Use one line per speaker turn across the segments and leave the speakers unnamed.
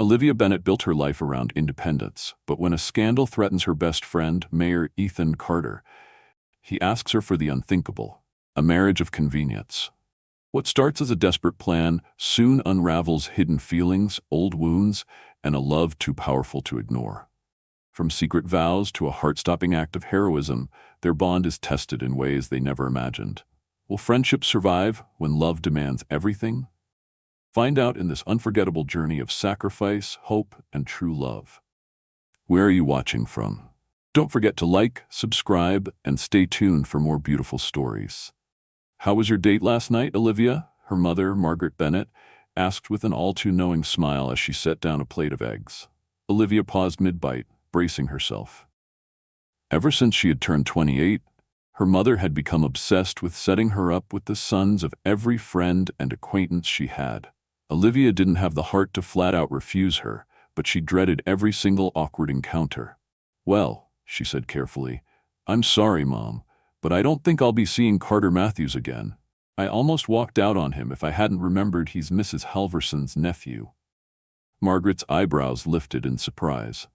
Olivia Bennet built her life around independence, but when a scandal threatens her best friend, Mayor Ethan Carter, he asks her for the unthinkable, a marriage of convenience. What starts as a desperate plan soon unravels hidden feelings, old wounds, and a love too powerful to ignore. From secret vows to a heart-stopping act of heroism, their bond is tested in ways they never imagined. Will friendship survive when love demands everything? Find out in this unforgettable journey of sacrifice, hope, and true love. Where are you watching from? Don't forget to like, subscribe, and stay tuned for more beautiful stories. How was your date last night, Olivia? Her mother, Margaret Bennet, asked with an all-too-knowing smile as she set down a plate of eggs. Olivia paused mid-bite, bracing herself. Ever since she had turned 28, her mother had become obsessed with setting her up with the sons of every friend and acquaintance she had. Olivia didn't have the heart to flat-out refuse her, but she dreaded every single awkward encounter. "Well," she said carefully, "I'm sorry, Mom, but I don't think I'll be seeing Carter Matthews again. I almost walked out on him if I hadn't remembered he's Mrs. Halverson's nephew." Margaret's eyebrows lifted in surprise.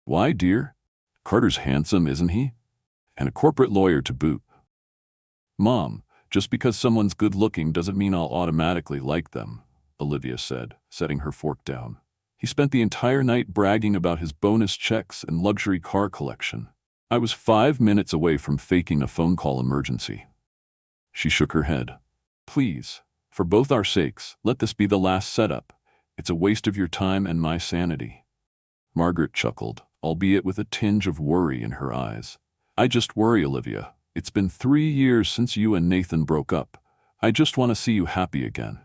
"Why, dear? Carter's handsome, isn't he? And a corporate lawyer to boot." "Mom, just because someone's good-looking doesn't mean I'll automatically like them," Olivia said, setting her fork down. "He spent the entire night bragging about his bonus checks and luxury car collection. I was 5 minutes away from faking a phone call emergency." She shook her head. "Please, for both our sakes, let this be the last setup. It's a waste of your time and my sanity." Margaret chuckled, albeit with a tinge of worry in her eyes. "I just worry, Olivia. It's been 3 years since you and Nathan broke up. I just want to see you happy again."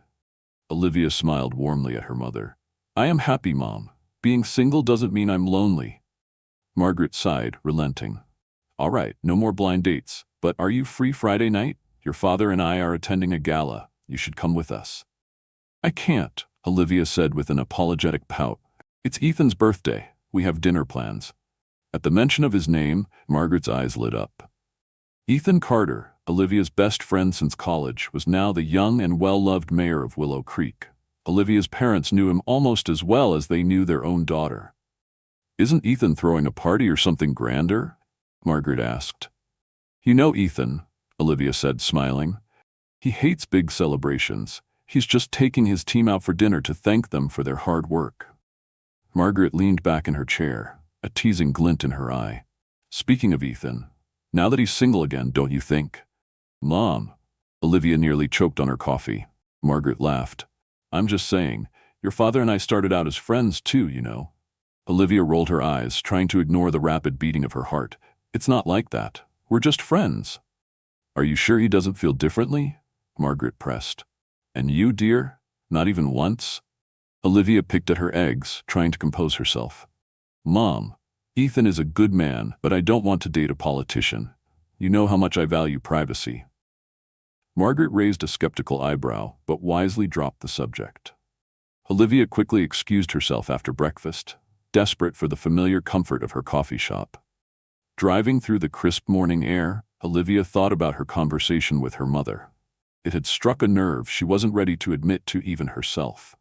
Olivia smiled warmly at her mother. "I am happy, Mom. Being single doesn't mean I'm lonely." Margaret sighed, relenting. "All right, no more blind dates, but are you free Friday night? Your father and I are attending a gala. You should come with us." "I can't," Olivia said with an apologetic pout. "It's Ethan's birthday. We have dinner plans." At the mention of his name, Margaret's eyes lit up. Ethan Carter, Olivia's best friend since college, was now the young and well-loved mayor of Willow Creek. Olivia's parents knew him almost as well as they knew their own daughter. "Isn't Ethan throwing a party or something grander?" Margaret asked. "You know Ethan," Olivia said, smiling. "He hates big celebrations. He's just taking his team out for dinner to thank them for their hard work." Margaret leaned back in her chair, a teasing glint in her eye. "Speaking of Ethan, now that he's single again, don't you think?" "Mom," Olivia nearly choked on her coffee. Margaret laughed. "I'm just saying, your father and I started out as friends too, you know." Olivia rolled her eyes, trying to ignore the rapid beating of her heart. "It's not like that. We're just friends." "Are you sure he doesn't feel differently?" Margaret pressed. "And you, dear? Not even once?" Olivia picked at her eggs, trying to compose herself. "Mom, Ethan is a good man, but I don't want to date a politician. You know how much I value privacy." Margaret raised a skeptical eyebrow, but wisely dropped the subject. Olivia quickly excused herself after breakfast, desperate for the familiar comfort of her coffee shop. Driving through the crisp morning air, Olivia thought about her conversation with her mother. It had struck a nerve she wasn't ready to admit to even herself.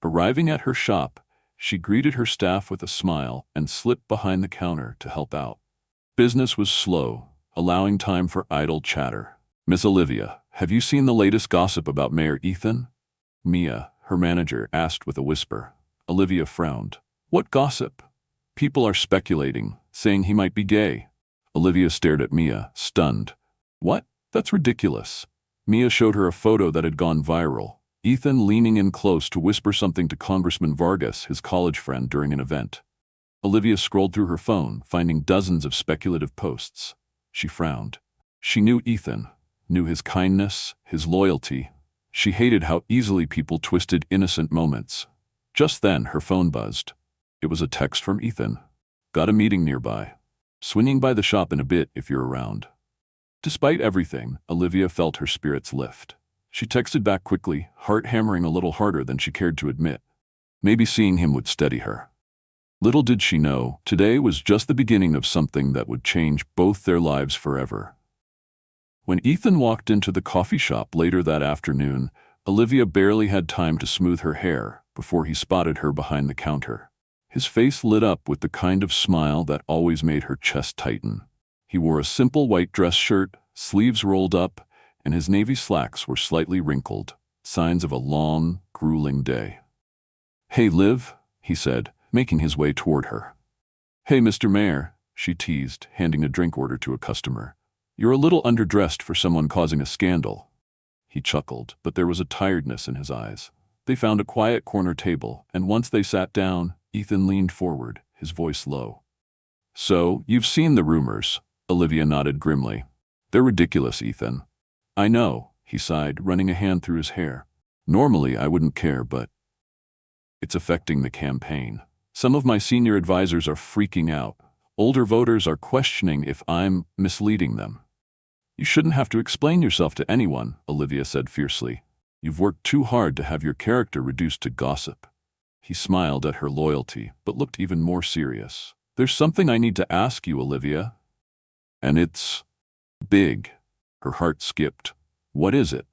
Arriving at her shop, she greeted her staff with a smile and slipped behind the counter to help out. Business was slow, allowing time for idle chatter. "Miss Olivia, have you seen the latest gossip about Mayor Ethan?" Mia, her manager, asked with a whisper. Olivia frowned. "What gossip?" "People are speculating, saying he might be gay." Olivia stared at Mia, stunned. "What? That's ridiculous." Mia showed her a photo that had gone viral. Ethan leaning in close to whisper something to Congressman Vargas, his college friend, during an event. Olivia scrolled through her phone, finding dozens of speculative posts. She frowned. She knew Ethan, knew his kindness, his loyalty. She hated how easily people twisted innocent moments. Just then, her phone buzzed. It was a text from Ethan. "Got a meeting nearby. Swinging by the shop in a bit if you're around." Despite everything, Olivia felt her spirits lift. She texted back quickly, heart hammering a little harder than she cared to admit. Maybe seeing him would steady her. Little did she know, today was just the beginning of something that would change both their lives forever. When Ethan walked into the coffee shop later that afternoon, Olivia barely had time to smooth her hair, before he spotted her behind the counter. His face lit up with the kind of smile that always made her chest tighten. He wore a simple white dress shirt, sleeves rolled up, and his navy slacks were slightly wrinkled, signs of a long, grueling day. "Hey, Liv," he said, making his way toward her. "Hey, Mr. Mayor," she teased, handing a drink order to a customer. "You're a little underdressed for someone causing a scandal." He chuckled, but there was a tiredness in his eyes. They found a quiet corner table, and once they sat down, Ethan leaned forward, his voice low. "So, you've seen the rumors," Olivia nodded grimly. "They're ridiculous, Ethan." "I know," he sighed, running a hand through his hair. "Normally I wouldn't care, but it's affecting the campaign. Some of my senior advisors are freaking out. Older voters are questioning if I'm misleading them." "You shouldn't have to explain yourself to anyone," Olivia said fiercely. "You've worked too hard to have your character reduced to gossip." He smiled at her loyalty, but looked even more serious. "There's something I need to ask you, Olivia. And it's big." Her heart skipped. "What is it?"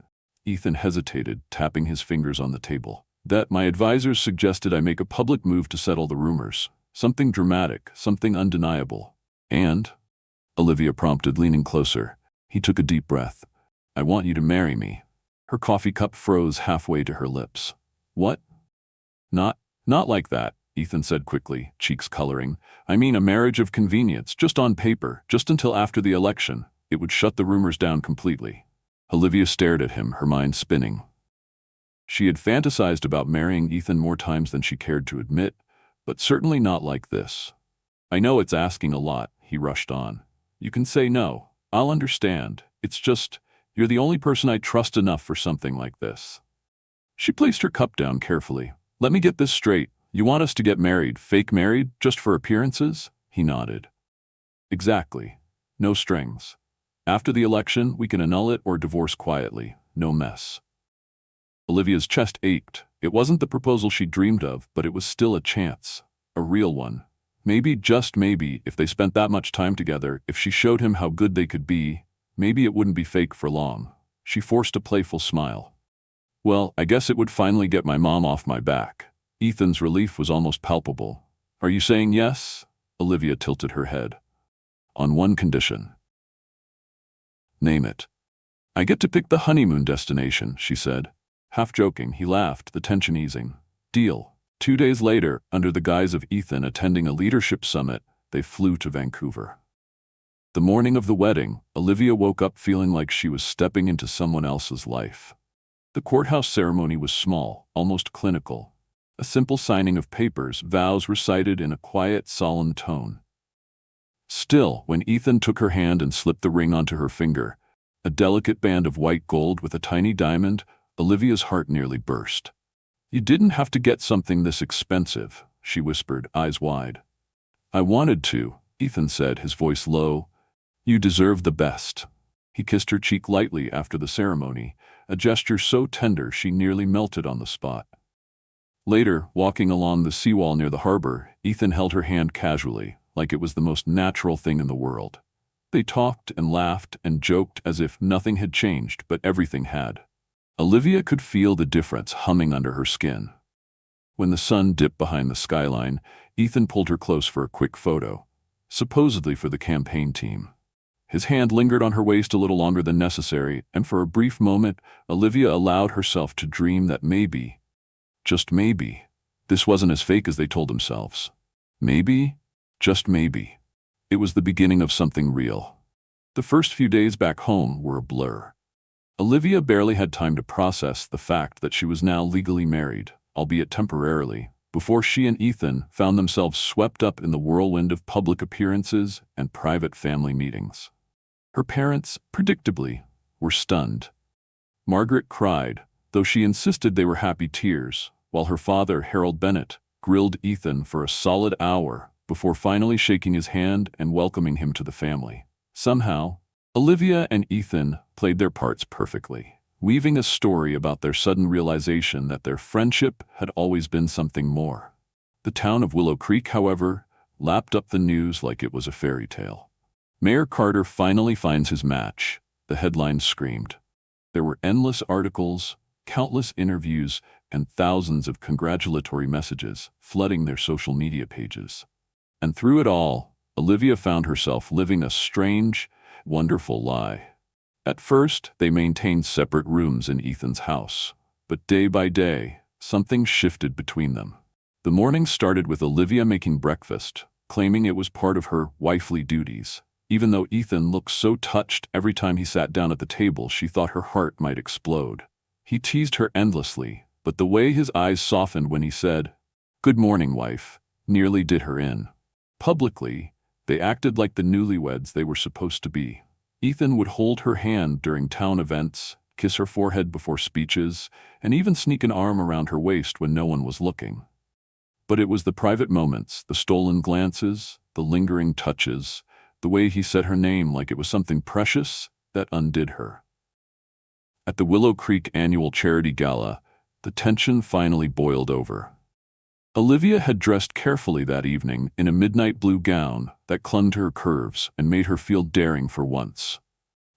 Ethan hesitated, tapping his fingers on the table. "That my advisors suggested I make a public move to settle the rumors. Something dramatic, something undeniable." "And?" Olivia prompted, leaning closer. He took a deep breath. "I want you to marry me." Her coffee cup froze halfway to her lips. "What?" Not like that," Ethan said quickly, cheeks coloring. "I mean a marriage of convenience, just on paper, just until after the election. It would shut the rumors down completely." Olivia stared at him, her mind spinning. She had fantasized about marrying Ethan more times than she cared to admit, but certainly not like this. "I know it's asking a lot," he rushed on. "You can say no. I'll understand. It's just, you're the only person I trust enough for something like this." She placed her cup down carefully. "Let me get this straight. You want us to get married, fake married, just for appearances?" He nodded. "Exactly. No strings. After the election, we can annul it or divorce quietly. No mess." Olivia's chest ached. It wasn't the proposal she dreamed of, but it was still a chance. A real one. Maybe, just maybe, if they spent that much time together, if she showed him how good they could be, maybe it wouldn't be fake for long. She forced a playful smile. "Well, I guess it would finally get my mom off my back." Ethan's relief was almost palpable. "Are you saying yes?" Olivia tilted her head. "On one condition." "Name it." "I get to pick the honeymoon destination," she said. Half joking, he laughed, the tension easing. "Deal." 2 days later, under the guise of Ethan attending a leadership summit, they flew to Vancouver. The morning of the wedding, Olivia woke up feeling like she was stepping into someone else's life. The courthouse ceremony was small, almost clinical. A simple signing of papers, vows recited in a quiet, solemn tone. Still, when Ethan took her hand and slipped the ring onto her finger, a delicate band of white gold with a tiny diamond, Olivia's heart nearly burst. "You didn't have to get something this expensive," she whispered, eyes wide. "I wanted to," Ethan said, his voice low. "You deserve the best." He kissed her cheek lightly after the ceremony, a gesture so tender she nearly melted on the spot. Later, walking along the seawall near the harbor, Ethan held her hand casually, like it was the most natural thing in the world. They talked and laughed and joked as if nothing had changed, but everything had. Olivia could feel the difference humming under her skin. When the sun dipped behind the skyline, Ethan pulled her close for a quick photo, supposedly for the campaign team. His hand lingered on her waist a little longer than necessary, and for a brief moment, Olivia allowed herself to dream that maybe, just maybe, this wasn't as fake as they told themselves. Maybe, just maybe, it was the beginning of something real. The first few days back home were a blur. Olivia barely had time to process the fact that she was now legally married, albeit temporarily, before she and Ethan found themselves swept up in the whirlwind of public appearances and private family meetings. Her parents, predictably, were stunned. Margaret cried, though she insisted they were happy tears, while her father, Harold Bennett, grilled Ethan for a solid hour before finally shaking his hand and welcoming him to the family. Somehow, Olivia and Ethan played their parts perfectly, weaving a story about their sudden realization that their friendship had always been something more. The town of Willow Creek, however, lapped up the news like it was a fairy tale. Mayor Carter finally finds his match, the headline screamed. There were endless articles, countless interviews, and thousands of congratulatory messages flooding their social media pages. And through it all, Olivia found herself living a strange, wonderful lie. At first, they maintained separate rooms in Ethan's house, but day by day, something shifted between them. The morning started with Olivia making breakfast, claiming it was part of her wifely duties. Even though Ethan looked so touched every time he sat down at the table, she thought her heart might explode. He teased her endlessly, but the way his eyes softened when he said, "Good morning, wife," nearly did her in. Publicly, they acted like the newlyweds they were supposed to be. Ethan would hold her hand during town events, kiss her forehead before speeches, and even sneak an arm around her waist when no one was looking. But it was the private moments, the stolen glances, the lingering touches, the way he said her name like it was something precious, that undid her. At the Willow Creek annual charity gala, the tension finally boiled over. Olivia had dressed carefully that evening in a midnight blue gown that clung to her curves and made her feel daring for once.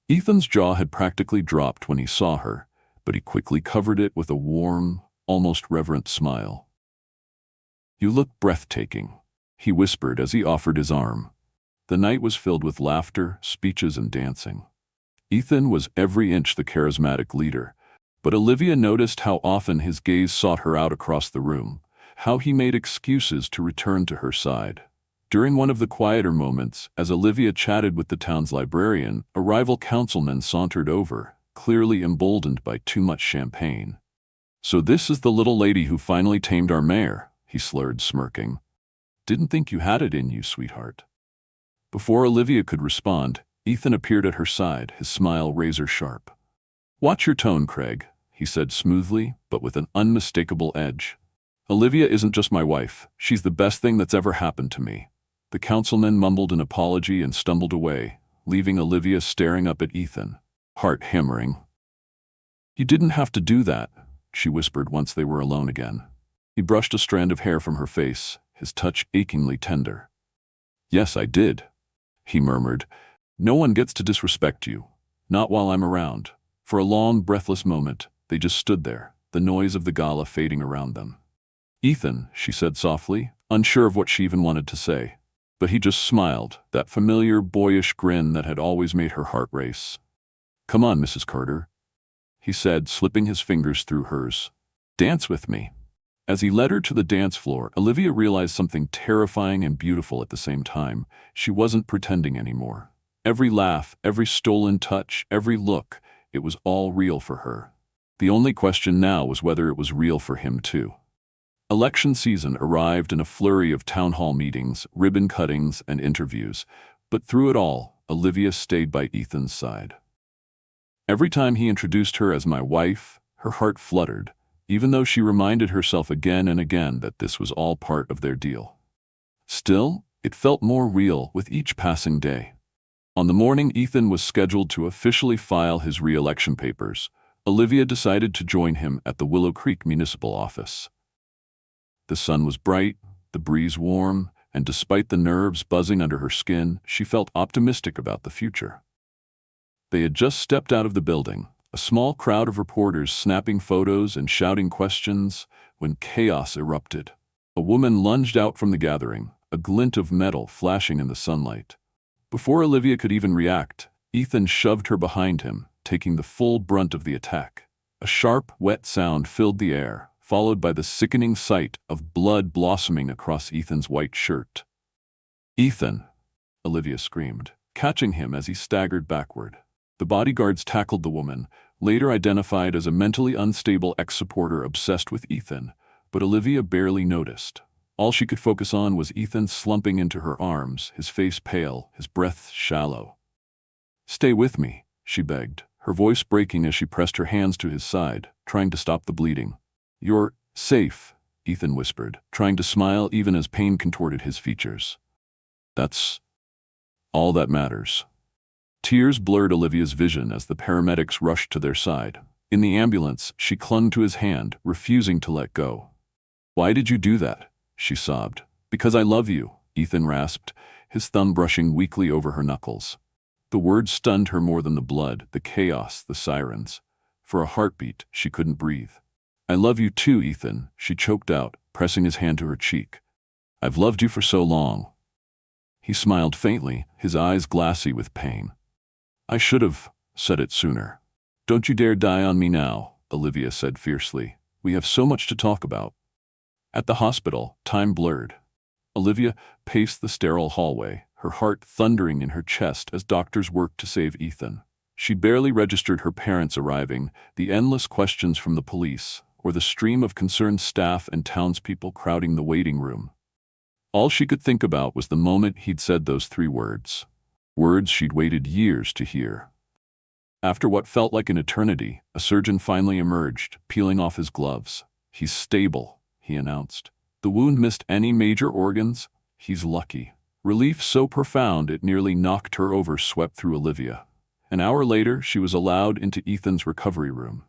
Ethan's jaw had practically dropped when he saw her, but he quickly covered it with a warm, almost reverent smile. "You look breathtaking," he whispered as he offered his arm. The night was filled with laughter, speeches, and dancing. Ethan was every inch the charismatic leader, but Olivia noticed how often his gaze sought her out across the room, how he made excuses to return to her side. During one of the quieter moments, as Olivia chatted with the town's librarian, a rival councilman sauntered over, clearly emboldened by too much champagne. "So this is the little lady who finally tamed our mayor," he slurred, smirking. "Didn't think you had it in you, sweetheart." Before Olivia could respond, Ethan appeared at her side, his smile razor-sharp. "Watch your tone, Craig," he said smoothly, but with an unmistakable edge. "Olivia isn't just my wife, she's the best thing that's ever happened to me." The councilman mumbled an apology and stumbled away, leaving Olivia staring up at Ethan, heart hammering. "You didn't have to do that," she whispered once they were alone again. He brushed a strand of hair from her face, his touch achingly tender. "Yes, I did," he murmured. "No one gets to disrespect you, not while I'm around." For a long, breathless moment, they just stood there, the noise of the gala fading around them. "Ethan," she said softly, unsure of what she even wanted to say. But he just smiled, that familiar, boyish grin that had always made her heart race. "Come on, Mrs. Carter," he said, slipping his fingers through hers. "Dance with me." As he led her to the dance floor, Olivia realized something terrifying and beautiful at the same time. She wasn't pretending anymore. Every laugh, every stolen touch, every look, it was all real for her. The only question now was whether it was real for him too. Election season arrived in a flurry of town hall meetings, ribbon cuttings, and interviews, but through it all, Olivia stayed by Ethan's side. Every time he introduced her as my wife, her heart fluttered, even though she reminded herself again and again that this was all part of their deal. Still, it felt more real with each passing day. On the morning Ethan was scheduled to officially file his re-election papers, Olivia decided to join him at the Willow Creek Municipal Office. The sun was bright, the breeze warm, and despite the nerves buzzing under her skin, she felt optimistic about the future. They had just stepped out of the building, a small crowd of reporters snapping photos and shouting questions, when chaos erupted. A woman lunged out from the gathering, a glint of metal flashing in the sunlight. Before Olivia could even react, Ethan shoved her behind him, taking the full brunt of the attack. A sharp, wet sound filled the air, followed by the sickening sight of blood blossoming across Ethan's white shirt. "Ethan!" Olivia screamed, catching him as he staggered backward. The bodyguards tackled the woman, later identified as a mentally unstable ex-supporter obsessed with Ethan, but Olivia barely noticed. All she could focus on was Ethan slumping into her arms, his face pale, his breath shallow. "Stay with me," she begged, her voice breaking as she pressed her hands to his side, trying to stop the bleeding. "You're safe," Ethan whispered, trying to smile even as pain contorted his features. "That's all that matters." Tears blurred Olivia's vision as the paramedics rushed to their side. In the ambulance, she clung to his hand, refusing to let go. "Why did you do that?" she sobbed. "Because I love you," Ethan rasped, his thumb brushing weakly over her knuckles. The words stunned her more than the blood, the chaos, the sirens. For a heartbeat, she couldn't breathe. "I love you too, Ethan," she choked out, pressing his hand to her cheek. "I've loved you for so long." He smiled faintly, his eyes glassy with pain. "I should have said it sooner." "Don't you dare die on me now," Olivia said fiercely. "We have so much to talk about." At the hospital, time blurred. Olivia paced the sterile hallway, her heart thundering in her chest as doctors worked to save Ethan. She barely registered her parents arriving, the endless questions from the police, or the stream of concerned staff and townspeople crowding the waiting room. All she could think about was the moment he'd said those 3 words. Words she'd waited years to hear. After what felt like an eternity, a surgeon finally emerged, peeling off his gloves. "He's stable," he announced. "The wound missed any major organs. He's lucky." Relief so profound it nearly knocked her over swept through Olivia. An hour later, she was allowed into Ethan's recovery room.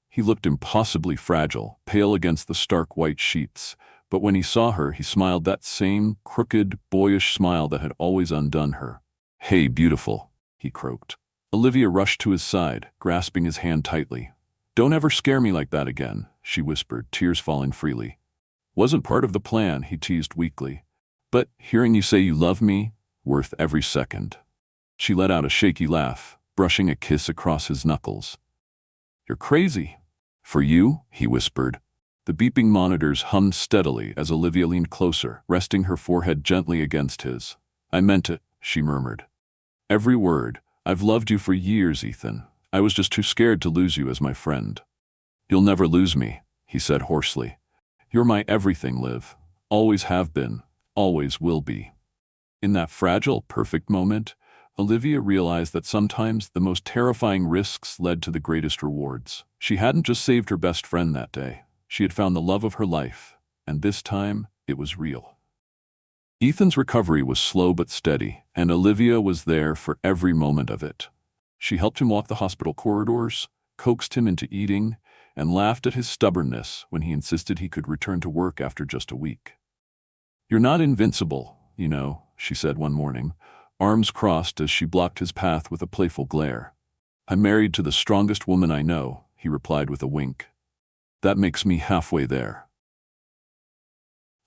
He looked impossibly fragile, pale against the stark white sheets, but when he saw her, he smiled that same crooked, boyish smile that had always undone her. "Hey, beautiful," he croaked. Olivia rushed to his side, grasping his hand tightly. "Don't ever scare me like that again," she whispered, tears falling freely. "Wasn't part of the plan," he teased weakly. "But hearing you say you love me, worth every second." She let out a shaky laugh, brushing a kiss across his knuckles. "You're crazy." "For you," he whispered. The beeping monitors hummed steadily as Olivia leaned closer, resting her forehead gently against his. "I meant it," she murmured. "Every word. I've loved you for years, Ethan. I was just too scared to lose you as my friend." "You'll never lose me," he said hoarsely. "You're my everything, Liv. Always have been, always will be." In that fragile, perfect moment, Olivia realized that sometimes the most terrifying risks led to the greatest rewards. She hadn't just saved her best friend that day. She had found the love of her life, and this time, it was real. Ethan's recovery was slow but steady, and Olivia was there for every moment of it. She helped him walk the hospital corridors, coaxed him into eating, and laughed at his stubbornness when he insisted he could return to work after just a week. "You're not invincible, you know," she said one morning, arms crossed as she blocked his path with a playful glare. "I'm married to the strongest woman I know," he replied with a wink. "That makes me halfway there."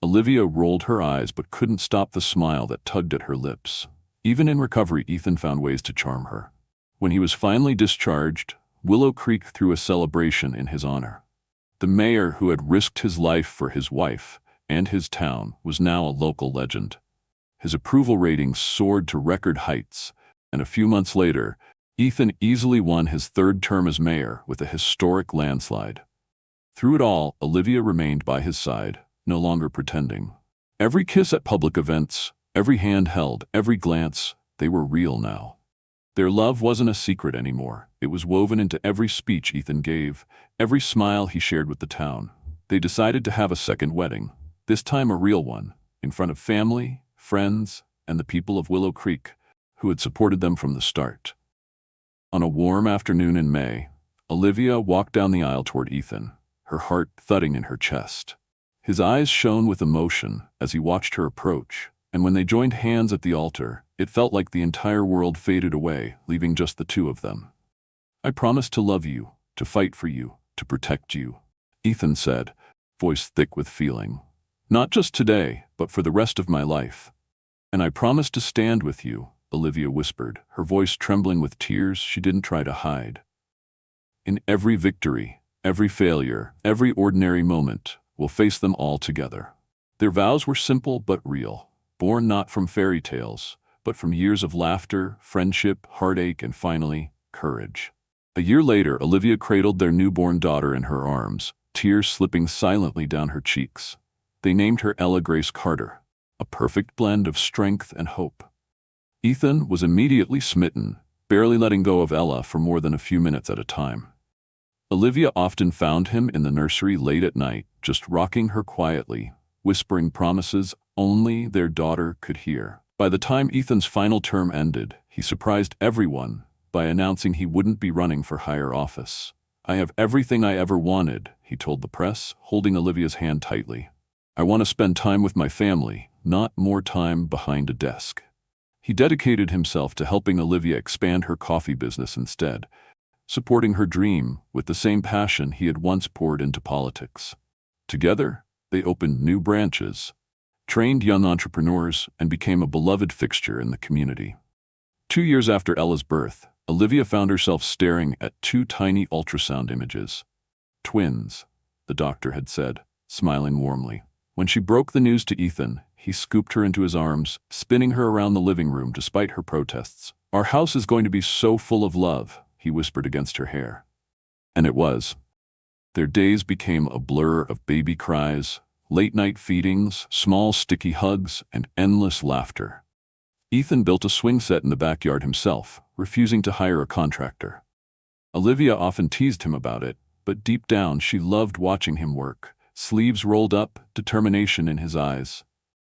Olivia rolled her eyes but couldn't stop the smile that tugged at her lips. Even in recovery, Ethan found ways to charm her. When he was finally discharged, Willow Creek threw a celebration in his honor. The mayor, who had risked his life for his wife and his town, was now a local legend. His approval ratings soared to record heights, and a few months later, Ethan easily won his 3rd term as mayor with a historic landslide. Through it all, Olivia remained by his side, no longer pretending. Every kiss at public events, every hand held, every glance, they were real now. Their love wasn't a secret anymore. It was woven into every speech Ethan gave, every smile he shared with the town. They decided to have a second wedding, this time a real one, in front of family, friends, and the people of Willow Creek, who had supported them from the start. On a warm afternoon in May, Olivia walked down the aisle toward Ethan, her heart thudding in her chest. His eyes shone with emotion as he watched her approach, and when they joined hands at the altar, it felt like the entire world faded away, leaving just the 2 of them. "I promise to love you, to fight for you, to protect you," Ethan said, voice thick with feeling. "Not just today, but for the rest of my life." "And I promise to stand with you," Olivia whispered, her voice trembling with tears she didn't try to hide. "In every victory, every failure, every ordinary moment, we'll face them all together." Their vows were simple but real, born not from fairy tales, but from years of laughter, friendship, heartache, and finally, courage. A year later, Olivia cradled their newborn daughter in her arms, tears slipping silently down her cheeks. They named her Ella Grace Carter, a perfect blend of strength and hope. Ethan was immediately smitten, barely letting go of Ella for more than a few minutes at a time. Olivia often found him in the nursery late at night, just rocking her quietly, whispering promises only their daughter could hear. By the time Ethan's final term ended, he surprised everyone by announcing he wouldn't be running for higher office. "I have everything I ever wanted," he told the press, holding Olivia's hand tightly. "I want to spend time with my family, not more time behind a desk." He dedicated himself to helping Olivia expand her coffee business instead, supporting her dream with the same passion he had once poured into politics. Together, they opened new branches, trained young entrepreneurs, and became a beloved fixture in the community. 2 years after Ella's birth, Olivia found herself staring at 2 tiny ultrasound images. Twins, the doctor had said, smiling warmly. When she broke the news to Ethan, he scooped her into his arms, spinning her around the living room despite her protests. "Our house is going to be so full of love," he whispered against her hair. And it was. Their days became a blur of baby cries, late-night feedings, small sticky hugs, and endless laughter. Ethan built a swing set in the backyard himself, refusing to hire a contractor. Olivia often teased him about it, but deep down she loved watching him work, sleeves rolled up, determination in his eyes.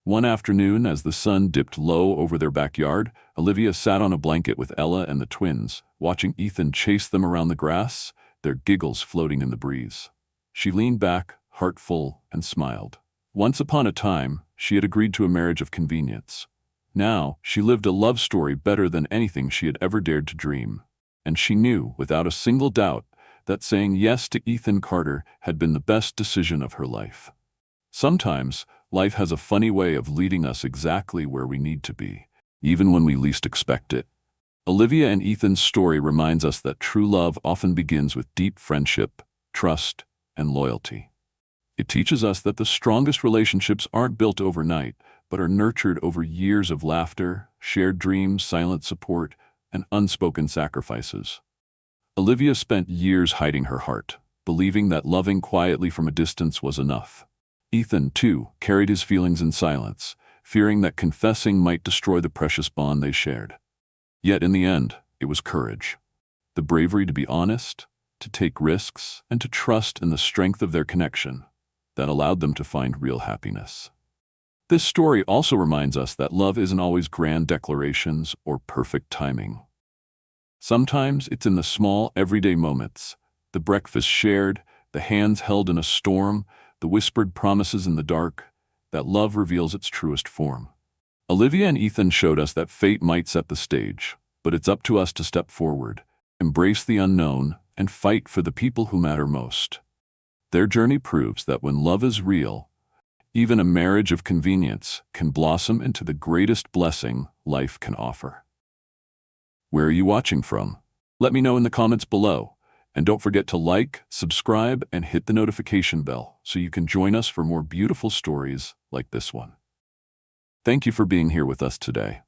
One afternoon, as the sun dipped low over their backyard, Olivia sat on a blanket with Ella and the twins, watching Ethan chase them around the grass, their giggles floating in the breeze. She leaned back, heart full, and smiled. Once upon a time, she had agreed to a marriage of convenience. Now, she lived a love story better than anything she had ever dared to dream. And she knew, without a single doubt, that saying yes to Ethan Carter had been the best decision of her life. Sometimes, life has a funny way of leading us exactly where we need to be, even when we least expect it. Olivia and Ethan's story reminds us that true love often begins with deep friendship, trust, and loyalty. It teaches us that the strongest relationships aren't built overnight, but are nurtured over years of laughter, shared dreams, silent support, and unspoken sacrifices. Olivia spent years hiding her heart, believing that loving quietly from a distance was enough. Ethan, too, carried his feelings in silence, fearing that confessing might destroy the precious bond they shared. Yet in the end, it was courage. The bravery to be honest, to take risks, and to trust in the strength of their connection that allowed them to find real happiness. This story also reminds us that love isn't always grand declarations or perfect timing. Sometimes it's in the small, everyday moments, the breakfast shared, the hands held in a storm, the whispered promises in the dark, that love reveals its truest form. Olivia and Ethan showed us that fate might set the stage, but it's up to us to step forward, embrace the unknown, and fight for the people who matter most. Their journey proves that when love is real, even a marriage of convenience can blossom into the greatest blessing life can offer. Where are you watching from? Let me know in the comments below. And don't forget to like, subscribe, and hit the notification bell so you can join us for more beautiful stories like this one. Thank you for being here with us today.